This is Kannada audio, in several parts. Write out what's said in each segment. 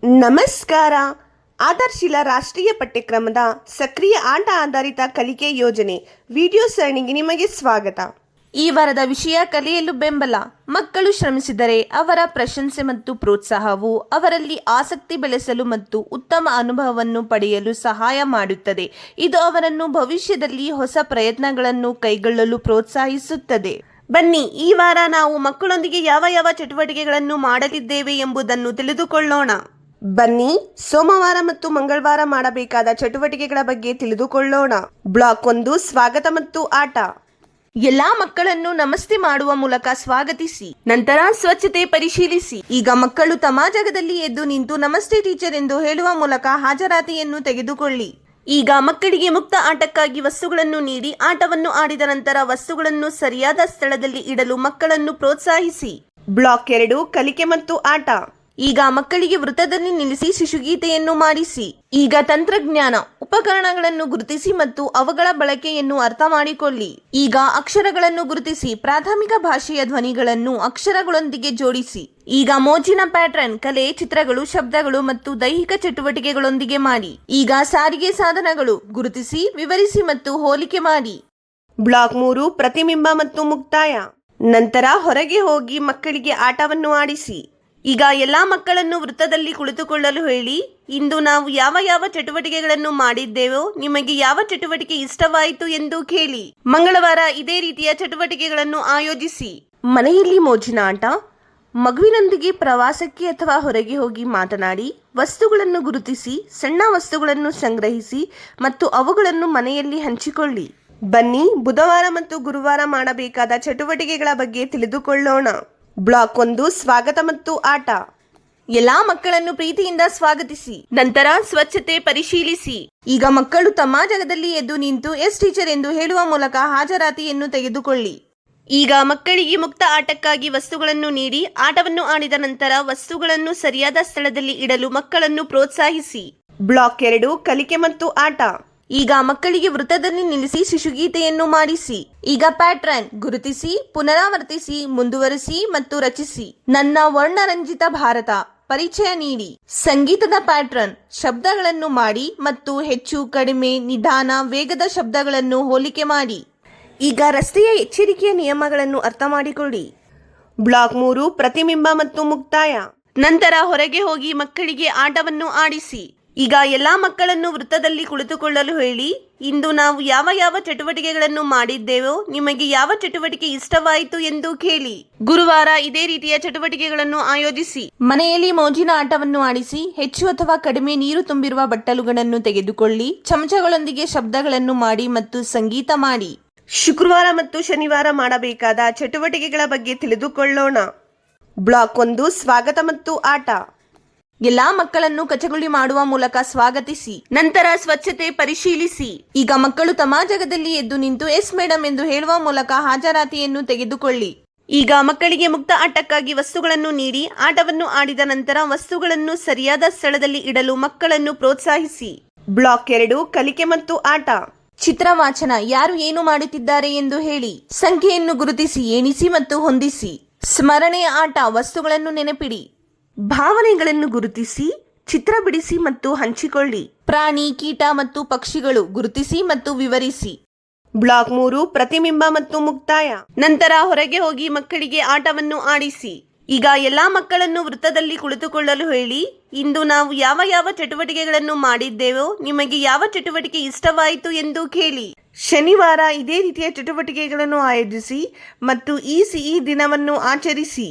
ನಮಸ್ಕಾರ. ಆಧಾರ್ಶೀಲ ರಾಷ್ಟ್ರೀಯ ಪಠ್ಯಕ್ರಮದ ಸಕ್ರಿಯ ಆಟ ಆಧಾರಿತ ಕಲಿಕೆ ಯೋಜನೆ ವಿಡಿಯೋ ಸರಣಿಗೆ ನಿಮಗೆ ಸ್ವಾಗತ. ಈ ವಾರದ ವಿಷಯ ಕಲಿಯಲು ಬೆಂಬಲ. ಮಕ್ಕಳು ಶ್ರಮಿಸಿದರೆ ಅವರ ಪ್ರಶಂಸೆ ಮತ್ತು ಪ್ರೋತ್ಸಾಹವು ಅವರಲ್ಲಿ ಆಸಕ್ತಿ ಬೆಳೆಸಲು ಮತ್ತು ಉತ್ತಮ ಅನುಭವವನ್ನು ಪಡೆಯಲು ಸಹಾಯ ಮಾಡುತ್ತದೆ. ಇದು ಅವರನ್ನು ಭವಿಷ್ಯದಲ್ಲಿ ಹೊಸ ಪ್ರಯತ್ನಗಳನ್ನು ಕೈಗೊಳ್ಳಲು ಪ್ರೋತ್ಸಾಹಿಸುತ್ತದೆ. ಬನ್ನಿ, ಈ ವಾರ ನಾವು ಮಕ್ಕಳೊಂದಿಗೆ ಯಾವ ಚಟುವಟಿಕೆಗಳನ್ನು ಮಾಡಲಿದ್ದೇವೆ ಎಂಬುದನ್ನು ತಿಳಿದುಕೊಳ್ಳೋಣ. ಬನ್ನಿ, ಸೋಮವಾರ ಮತ್ತು ಮಂಗಳವಾರ ಮಾಡಬೇಕಾದ ಚಟುವಟಿಕೆಗಳ ಬಗ್ಗೆ ತಿಳಿದುಕೊಳ್ಳೋಣ. ಬ್ಲಾಕ್ 1, ಸ್ವಾಗತ ಮತ್ತು ಆಟ. ಎಲ್ಲಾ ಮಕ್ಕಳನ್ನು ನಮಸ್ತೆ ಮಾಡುವ ಮೂಲಕ ಸ್ವಾಗತಿಸಿ. ನಂತರ ಸ್ವಚ್ಛತೆ ಪರಿಶೀಲಿಸಿ. ಈಗ ಮಕ್ಕಳು ತಮ್ಮ ಜಾಗದಲ್ಲಿ ಎದ್ದು ನಿಂತು ನಮಸ್ತೆ ಟೀಚರ್ ಎಂದು ಹೇಳುವ ಮೂಲಕ ಹಾಜರಾತಿಯನ್ನು ತೆಗೆದುಕೊಳ್ಳಿ. ಈಗ ಮಕ್ಕಳಿಗೆ ಮುಕ್ತ ಆಟಕ್ಕಾಗಿ ವಸ್ತುಗಳನ್ನು ನೀಡಿ ಆಟವನ್ನು ಆಡಿದ ನಂತರ ವಸ್ತುಗಳನ್ನು ಸರಿಯಾದ ಸ್ಥಳದಲ್ಲಿ ಇಡಲು ಮಕ್ಕಳನ್ನು ಪ್ರೋತ್ಸಾಹಿಸಿ. ಬ್ಲಾಕ್ 2, ಕಲಿಕೆ ಮತ್ತು ಆಟ. ಈಗ ಮಕ್ಕಳಿಗೆ ವೃತ್ತದಲ್ಲಿ ನಿಲ್ಲಿಸಿ ಶಿಶುಗೀತೆಯನ್ನು ಮಾಡಿಸಿ. ಈಗ ತಂತ್ರಜ್ಞಾನ ಉಪಕರಣಗಳನ್ನು ಗುರುತಿಸಿ ಮತ್ತು ಅವುಗಳ ಬಳಕೆಯನ್ನು ಅರ್ಥ ಮಾಡಿಕೊಳ್ಳಿ. ಈಗ ಅಕ್ಷರಗಳನ್ನು ಗುರುತಿಸಿ. ಪ್ರಾಥಮಿಕ ಭಾಷೆಯ ಧ್ವನಿಗಳನ್ನು ಅಕ್ಷರಗಳೊಂದಿಗೆ ಜೋಡಿಸಿ. ಈಗ ಮೋಜಿನ ಪ್ಯಾಟರ್ನ್ ಕಲೆ, ಚಿತ್ರಗಳು, ಶಬ್ದಗಳು ಮತ್ತು ದೈಹಿಕ ಚಟುವಟಿಕೆಗಳೊಂದಿಗೆ ಮಾಡಿ. ಈಗ ಸಾರಿಗೆ ಸಾಧನಗಳು ಗುರುತಿಸಿ, ವಿವರಿಸಿ ಮತ್ತು ಹೋಲಿಕೆ ಮಾಡಿ. ಬ್ಲಾಕ್ 3, ಪ್ರತಿಬಿಂಬ ಮತ್ತು ಮುಕ್ತಾಯ. ನಂತರ ಹೊರಗೆ ಹೋಗಿ ಮಕ್ಕಳಿಗೆ ಆಟವನ್ನು ಆಡಿಸಿ. ಈಗ ಎಲ್ಲಾ ಮಕ್ಕಳನ್ನು ವೃತ್ತದಲ್ಲಿ ಕುಳಿತುಕೊಳ್ಳಲು ಹೇಳಿ. ಇಂದು ನಾವು ಯಾವ ಚಟುವಟಿಕೆಗಳನ್ನು ಮಾಡಿದ್ದೇವೋ ನಿಮಗೆ ಯಾವ ಚಟುವಟಿಕೆ ಇಷ್ಟವಾಯಿತು ಎಂದು ಕೇಳಿ. ಮಂಗಳವಾರ ಇದೇ ರೀತಿಯ ಚಟುವಟಿಕೆಗಳನ್ನು ಆಯೋಜಿಸಿ. ಮನೆಯಲ್ಲಿ ಮೋಜಿನ ಆಟ. ಮಗುವಿನೊಂದಿಗೆ ಪ್ರವಾಸಕ್ಕೆ ಅಥವಾ ಹೊರಗೆ ಹೋಗಿ ಮಾತನಾಡಿ. ವಸ್ತುಗಳನ್ನು ಗುರುತಿಸಿ, ಸಣ್ಣ ವಸ್ತುಗಳನ್ನು ಸಂಗ್ರಹಿಸಿ ಮತ್ತು ಅವುಗಳನ್ನು ಮನೆಯಲ್ಲಿ ಹಂಚಿಕೊಳ್ಳಿ. ಬನ್ನಿ, ಬುಧವಾರ ಮತ್ತು ಗುರುವಾರ ಮಾಡಬೇಕಾದ ಚಟುವಟಿಕೆಗಳ ಬಗ್ಗೆ ತಿಳಿದುಕೊಳ್ಳೋಣ. ಬ್ಲಾಕ್ 1, ಸ್ವಾಗತ ಮತ್ತು ಆಟ. ಎಲ್ಲಾ ಮಕ್ಕಳನ್ನು ಪ್ರೀತಿಯಿಂದ ಸ್ವಾಗತಿಸಿ. ನಂತರ ಸ್ವಚ್ಛತೆ ಪರಿಶೀಲಿಸಿ. ಈಗ ಮಕ್ಕಳು ತಮ್ಮ ಜಾಗದಲ್ಲಿ ಎದ್ದು ನಿಂತು ಎಸ್ ಟೀಚರ್ ಎಂದು ಹೇಳುವ ಮೂಲಕ ಹಾಜರಾತಿಯನ್ನು ತೆಗೆದುಕೊಳ್ಳಿ. ಈಗ ಮಕ್ಕಳಿಗೆ ಮುಕ್ತ ಆಟಕ್ಕಾಗಿ ವಸ್ತುಗಳನ್ನು ನೀಡಿ ಆಟವನ್ನು ಆಡಿದ ನಂತರ ವಸ್ತುಗಳನ್ನು ಸರಿಯಾದ ಸ್ಥಳದಲ್ಲಿ ಇಡಲು ಮಕ್ಕಳನ್ನು ಪ್ರೋತ್ಸಾಹಿಸಿ. ಬ್ಲಾಕ್ 2, ಕಲಿಕೆ ಮತ್ತು ಆಟ. ಈಗ ಮಕ್ಕಳಿಗೆ ವೃತ್ತದಲ್ಲಿ ನಿಲ್ಲಿಸಿ ಶಿಶುಗೀತೆಯನ್ನು ಮಾಡಿಸಿ. ಈಗ ಪ್ಯಾಟ್ರನ್ ಗುರುತಿಸಿ, ಪುನರಾವರ್ತಿಸಿ, ಮುಂದುವರಿಸಿ ಮತ್ತು ರಚಿಸಿ. ನನ್ನ ವರ್ಣರಂಜಿತ ಭಾರತ ಪರಿಚಯ ನೀಡಿ. ಸಂಗೀತದ ಪ್ಯಾಟ್ರನ್ ಶಬ್ದಗಳನ್ನು ಮಾಡಿ ಮತ್ತು ಹೆಚ್ಚು, ಕಡಿಮೆ, ನಿಧಾನ, ವೇಗದ ಶಬ್ದಗಳನ್ನು ಹೋಲಿಕೆ ಮಾಡಿ. ಈಗ ರಸ್ತೆಯ ಎಚ್ಚರಿಕೆಯ ನಿಯಮಗಳನ್ನು ಅರ್ಥ ಮಾಡಿಕೊಳ್ಳಿ. ಬ್ಲಾಕ್ 3, ಪ್ರತಿಬಿಂಬ ಮತ್ತು ಮುಕ್ತಾಯ. ನಂತರ ಹೊರಗೆ ಹೋಗಿ ಮಕ್ಕಳಿಗೆ ಆಟವನ್ನು ಆಡಿಸಿ. ಈಗ ಎಲ್ಲಾ ಮಕ್ಕಳನ್ನು ವೃತ್ತದಲ್ಲಿ ಕುಳಿತುಕೊಳ್ಳಲು ಹೇಳಿ. ಇಂದು ನಾವು ಯಾವ ಚಟುವಟಿಕೆಗಳನ್ನು ಮಾಡಿದ್ದೇವೋ ನಿಮಗೆ ಯಾವ ಚಟುವಟಿಕೆ ಇಷ್ಟವಾಯಿತು ಎಂದು ಕೇಳಿ. ಗುರುವಾರ ಇದೇ ರೀತಿಯ ಚಟುವಟಿಕೆಗಳನ್ನು ಆಯೋಜಿಸಿ. ಮನೆಯಲ್ಲಿ ಮೋಜಿನ ಆಟವನ್ನು ಆಡಿಸಿ. ಹೆಚ್ಚು ಅಥವಾ ಕಡಿಮೆ ನೀರು ತುಂಬಿರುವ ಬಟ್ಟಲುಗಳನ್ನು ತೆಗೆದುಕೊಳ್ಳಿ. ಚಮಚಗಳೊಂದಿಗೆ ಶಬ್ದಗಳನ್ನು ಮಾಡಿ ಮತ್ತು ಸಂಗೀತ ಮಾಡಿ. ಶುಕ್ರವಾರ ಮತ್ತು ಶನಿವಾರ ಮಾಡಬೇಕಾದ ಚಟುವಟಿಕೆಗಳ ಬಗ್ಗೆ ತಿಳಿದುಕೊಳ್ಳೋಣ. ಬ್ಲಾಕ್ 1, ಸ್ವಾಗತ ಮತ್ತು ಆಟ. ಎಲ್ಲಾ ಮಕ್ಕಳನ್ನು ಕಚಗುಳಿ ಮಾಡುವ ಮೂಲಕ ಸ್ವಾಗತಿಸಿ. ನಂತರ ಸ್ವಚ್ಛತೆ ಪರಿಶೀಲಿಸಿ. ಈಗ ಮಕ್ಕಳು ತಮ್ಮ ಜಾಗದಲ್ಲಿ ಎದ್ದು ನಿಂತು ಎಸ್ ಮೇಡಮ್ ಎಂದು ಹೇಳುವ ಮೂಲಕ ಹಾಜರಾತಿಯನ್ನು ತೆಗೆದುಕೊಳ್ಳಿ. ಈಗ ಮಕ್ಕಳಿಗೆ ಮುಕ್ತ ಆಟಕ್ಕಾಗಿ ವಸ್ತುಗಳನ್ನು ನೀಡಿ ಆಟವನ್ನು ಆಡಿದ ನಂತರ ವಸ್ತುಗಳನ್ನು ಸರಿಯಾದ ಸ್ಥಳದಲ್ಲಿ ಇಡಲು ಮಕ್ಕಳನ್ನು ಪ್ರೋತ್ಸಾಹಿಸಿ. ಬ್ಲಾಕ್ 2, ಕಲಿಕೆ ಮತ್ತು ಆಟ. ಚಿತ್ರವಾಚನ ಯಾರು ಏನು ಮಾಡುತ್ತಿದ್ದಾರೆ ಎಂದು ಹೇಳಿ. ಸಂಖ್ಯೆಯನ್ನು ಗುರುತಿಸಿ, ಎಣಿಸಿ ಮತ್ತು ಹೊಂದಿಸಿ. ಸ್ಮರಣೆಯ ಆಟ ವಸ್ತುಗಳನ್ನು ನೆನಪಿಡಿ. ಭಾವನೆಗಳನ್ನು ಗುರುತಿಸಿ, ಚಿತ್ರ ಬಿಡಿಸಿ ಮತ್ತು ಹಂಚಿಕೊಳ್ಳಿ. ಪ್ರಾಣಿ, ಕೀಟ ಮತ್ತು ಪಕ್ಷಿಗಳು ಗುರುತಿಸಿ ಮತ್ತು ವಿವರಿಸಿ. ಬ್ಲಾಕ್ 3, ಪ್ರತಿಬಿಂಬ ಮತ್ತು ಮುಕ್ತಾಯ. ನಂತರ ಹೊರಗೆ ಹೋಗಿ ಮಕ್ಕಳಿಗೆ ಆಟವನ್ನು ಆಡಿಸಿ. ಈಗ ಎಲ್ಲಾ ಮಕ್ಕಳನ್ನು ವೃತ್ತದಲ್ಲಿ ಕುಳಿತುಕೊಳ್ಳಲು ಹೇಳಿ. ಇಂದು ನಾವು ಯಾವ ಚಟುವಟಿಕೆಗಳನ್ನು ಮಾಡಿದ್ದೇವೋ ನಿಮಗೆ ಯಾವ ಚಟುವಟಿಕೆ ಇಷ್ಟವಾಯಿತು ಎಂದು ಕೇಳಿ. ಶನಿವಾರ ಇದೇ ರೀತಿಯ ಚಟುವಟಿಕೆಗಳನ್ನು ಆಯೋಜಿಸಿ ಮತ್ತು ಈ ಸಿಹಿ ದಿನವನ್ನು ಆಚರಿಸಿ.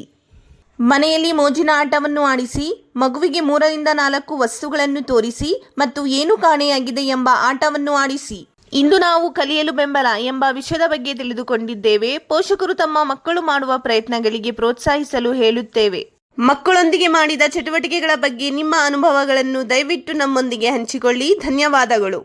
ಮನೆಯಲ್ಲಿ ಮೋಜಿನ ಆಟವನ್ನು ಆಡಿಸಿ. ಮಗುವಿಗೆ 3ರಿಂದ 4 ವಸ್ತುಗಳನ್ನು ತೋರಿಸಿ ಮತ್ತು ಏನು ಕಾಣೆಯಾಗಿದೆ ಎಂಬ ಆಟವನ್ನು ಆಡಿಸಿ. ಇಂದು ನಾವು ಕಲಿಯಲು ಬೆಂಬಲ ಎಂಬ ವಿಷಯದ ಬಗ್ಗೆ ತಿಳಿದುಕೊಂಡಿದ್ದೇವೆ. ಪೋಷಕರು ತಮ್ಮ ಮಕ್ಕಳು ಮಾಡುವ ಪ್ರಯತ್ನಗಳಿಗೆ ಪ್ರೋತ್ಸಾಹಿಸಲು ಹೇಳುತ್ತೇವೆ. ಮಕ್ಕಳೊಂದಿಗೆ ಮಾಡಿದ ಚಟುವಟಿಕೆಗಳ ಬಗ್ಗೆ ನಿಮ್ಮ ಅನುಭವಗಳನ್ನು ದಯವಿಟ್ಟು ನಮ್ಮೊಂದಿಗೆ ಹಂಚಿಕೊಳ್ಳಿ. ಧನ್ಯವಾದಗಳು.